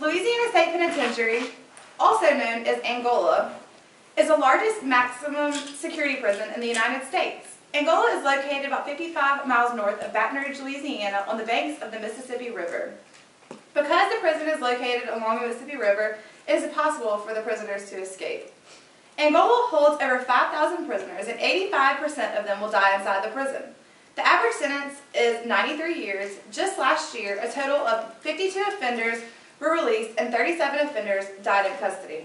Louisiana State Penitentiary, also known as Angola, is the largest maximum security prison in the United States. Angola is located about 55 miles north of Baton Rouge, Louisiana, on the banks of the Mississippi River. Because the prison is located along the Mississippi River, it is impossible for the prisoners to escape. Angola holds over 5,000 prisoners, and 85% of them will die inside the prison. The average sentence is 93 years. Just last year, a total of 52 offenders were released and 37 offenders died in custody.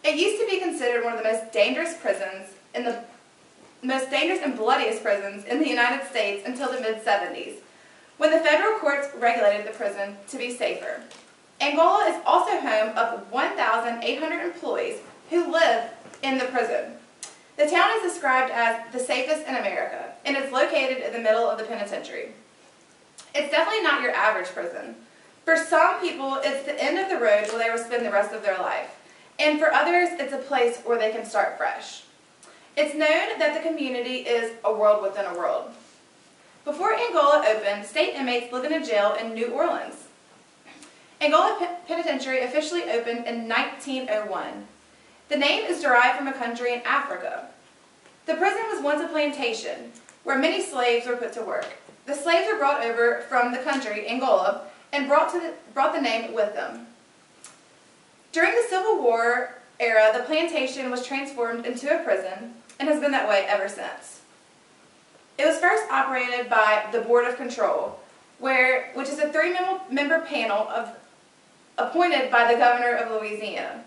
It used to be considered one of the most dangerous and bloodiest prisons in the United States until the mid-70s, when the federal courts regulated the prison to be safer. Angola is also home of 1,800 employees who live in the prison. The town is described as the safest in America, and it's located in the middle of the penitentiary. It's definitely not your average prison. For some people, it's the end of the road where they will spend the rest of their life. And for others, it's a place where they can start fresh. It's known that the community is a world within a world. Before Angola opened, state inmates lived in a jail in New Orleans. Angola Penitentiary officially opened in 1901. The name is derived from a country in Africa. The prison was once a plantation where many slaves were put to work. The slaves were brought over from the country, Angola, and brought the name with them. During the Civil War era, the plantation was transformed into a prison and has been that way ever since. It was first operated by the Board of Control, which is a three-member panel appointed by the governor of Louisiana.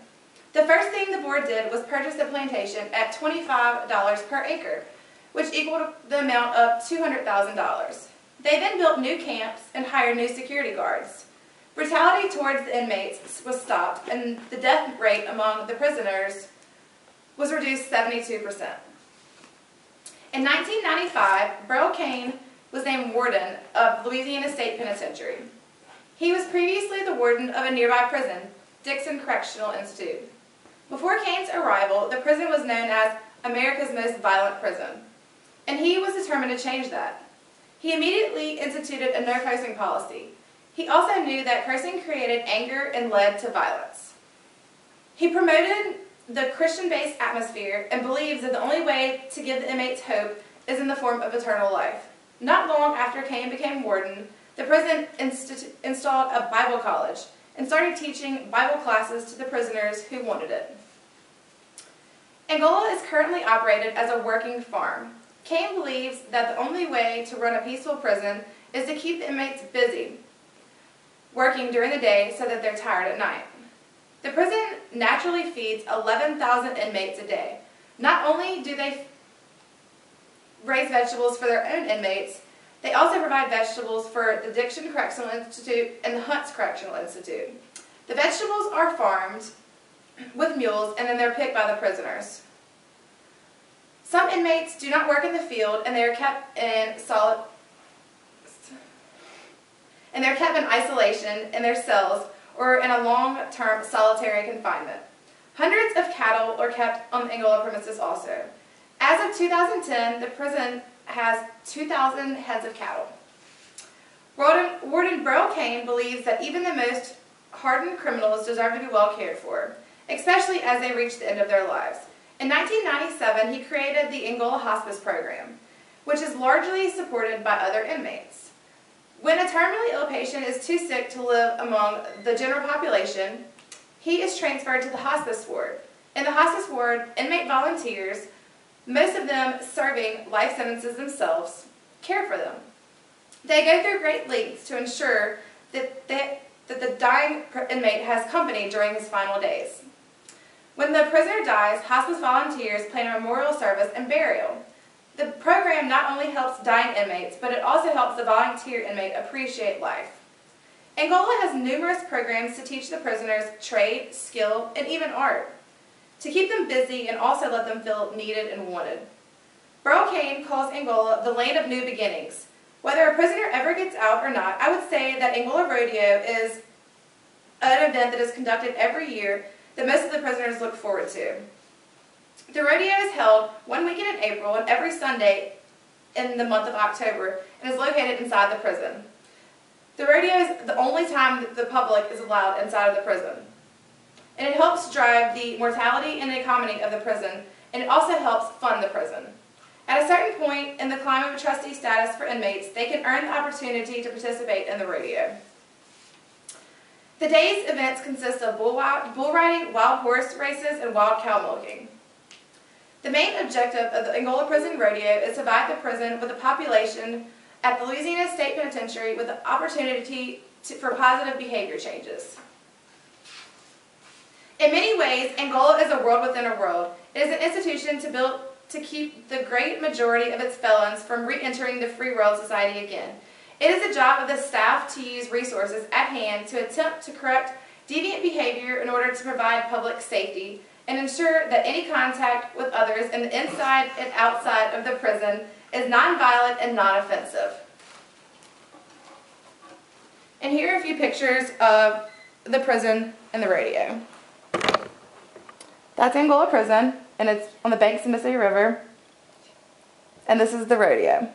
The first thing the board did was purchase the plantation at $25 per acre, which equaled the amount of $200,000. They then built new camps and hired new security guards. Brutality towards the inmates was stopped, and the death rate among the prisoners was reduced 72%. In 1995, Burl Cain was named warden of Louisiana State Penitentiary. He was previously the warden of a nearby prison, Dixon Correctional Institute. Before Cain's arrival, the prison was known as America's most violent prison, and he was determined to change that. He immediately instituted a no-cursing policy. He also knew that cursing created anger and led to violence. He promoted the Christian-based atmosphere and believes that the only way to give the inmates hope is in the form of eternal life. Not long after Cain became warden, the prison installed a Bible college and started teaching Bible classes to the prisoners who wanted it. Angola is currently operated as a working farm. Cain believes that the only way to run a peaceful prison is to keep the inmates busy, working during the day so that they're tired at night. The prison naturally feeds 11,000 inmates a day. Not only do they raise vegetables for their own inmates, they also provide vegetables for the Dixon Correctional Institute and the Hunts Correctional Institute. The vegetables are farmed with mules, and then they're picked by the prisoners. Some inmates do not work in the field, and they're kept in isolation in their cells or in a long-term solitary confinement. Hundreds of cattle are kept on the Angola premises also. As of 2010, the prison has 2,000 heads of cattle. Warden Burl Cain believes that even the most hardened criminals deserve to be well cared for, especially as they reach the end of their lives. In 1997, he created the Angola Hospice Program, which is largely supported by other inmates. When a terminally ill patient is too sick to live among the general population, he is transferred to the hospice ward. In the hospice ward, inmate volunteers, most of them serving life sentences themselves, care for them. They go through great lengths to ensure that the dying inmate has company during his final days. When the prisoner dies, hospice volunteers plan a memorial service and burial. The program not only helps dying inmates, but it also helps the volunteer inmate appreciate life. Angola has numerous programs to teach the prisoners trade, skill, and even art, to keep them busy and also let them feel needed and wanted. Burl Cain calls Angola the land of new beginnings. Whether a prisoner ever gets out or not, I would say that Angola Rodeo is an event that is conducted every year that most of the prisoners look forward to. The rodeo is held one weekend in April and every Sunday in the month of October and is located inside the prison. The rodeo is the only time that the public is allowed inside of the prison. And it helps drive the mortality and the economy of the prison, and it also helps fund the prison. At a certain point in the climb of trustee status for inmates, they can earn the opportunity to participate in the rodeo. The day's events consist of bull riding, wild horse races, and wild cow milking. The main objective of the Angola Prison Rodeo is to provide the prison with a population at the Louisiana State Penitentiary with the opportunity for positive behavior changes. In many ways, Angola is a world within a world. It is an institution to keep the great majority of its felons from re-entering the free world society again. It is the job of the staff to use resources at hand to attempt to correct deviant behavior in order to provide public safety and ensure that any contact with others in the inside and outside of the prison is nonviolent and non-offensive. And here are a few pictures of the prison and the rodeo. That's Angola Prison, and it's on the banks of the Mississippi River. And this is the rodeo.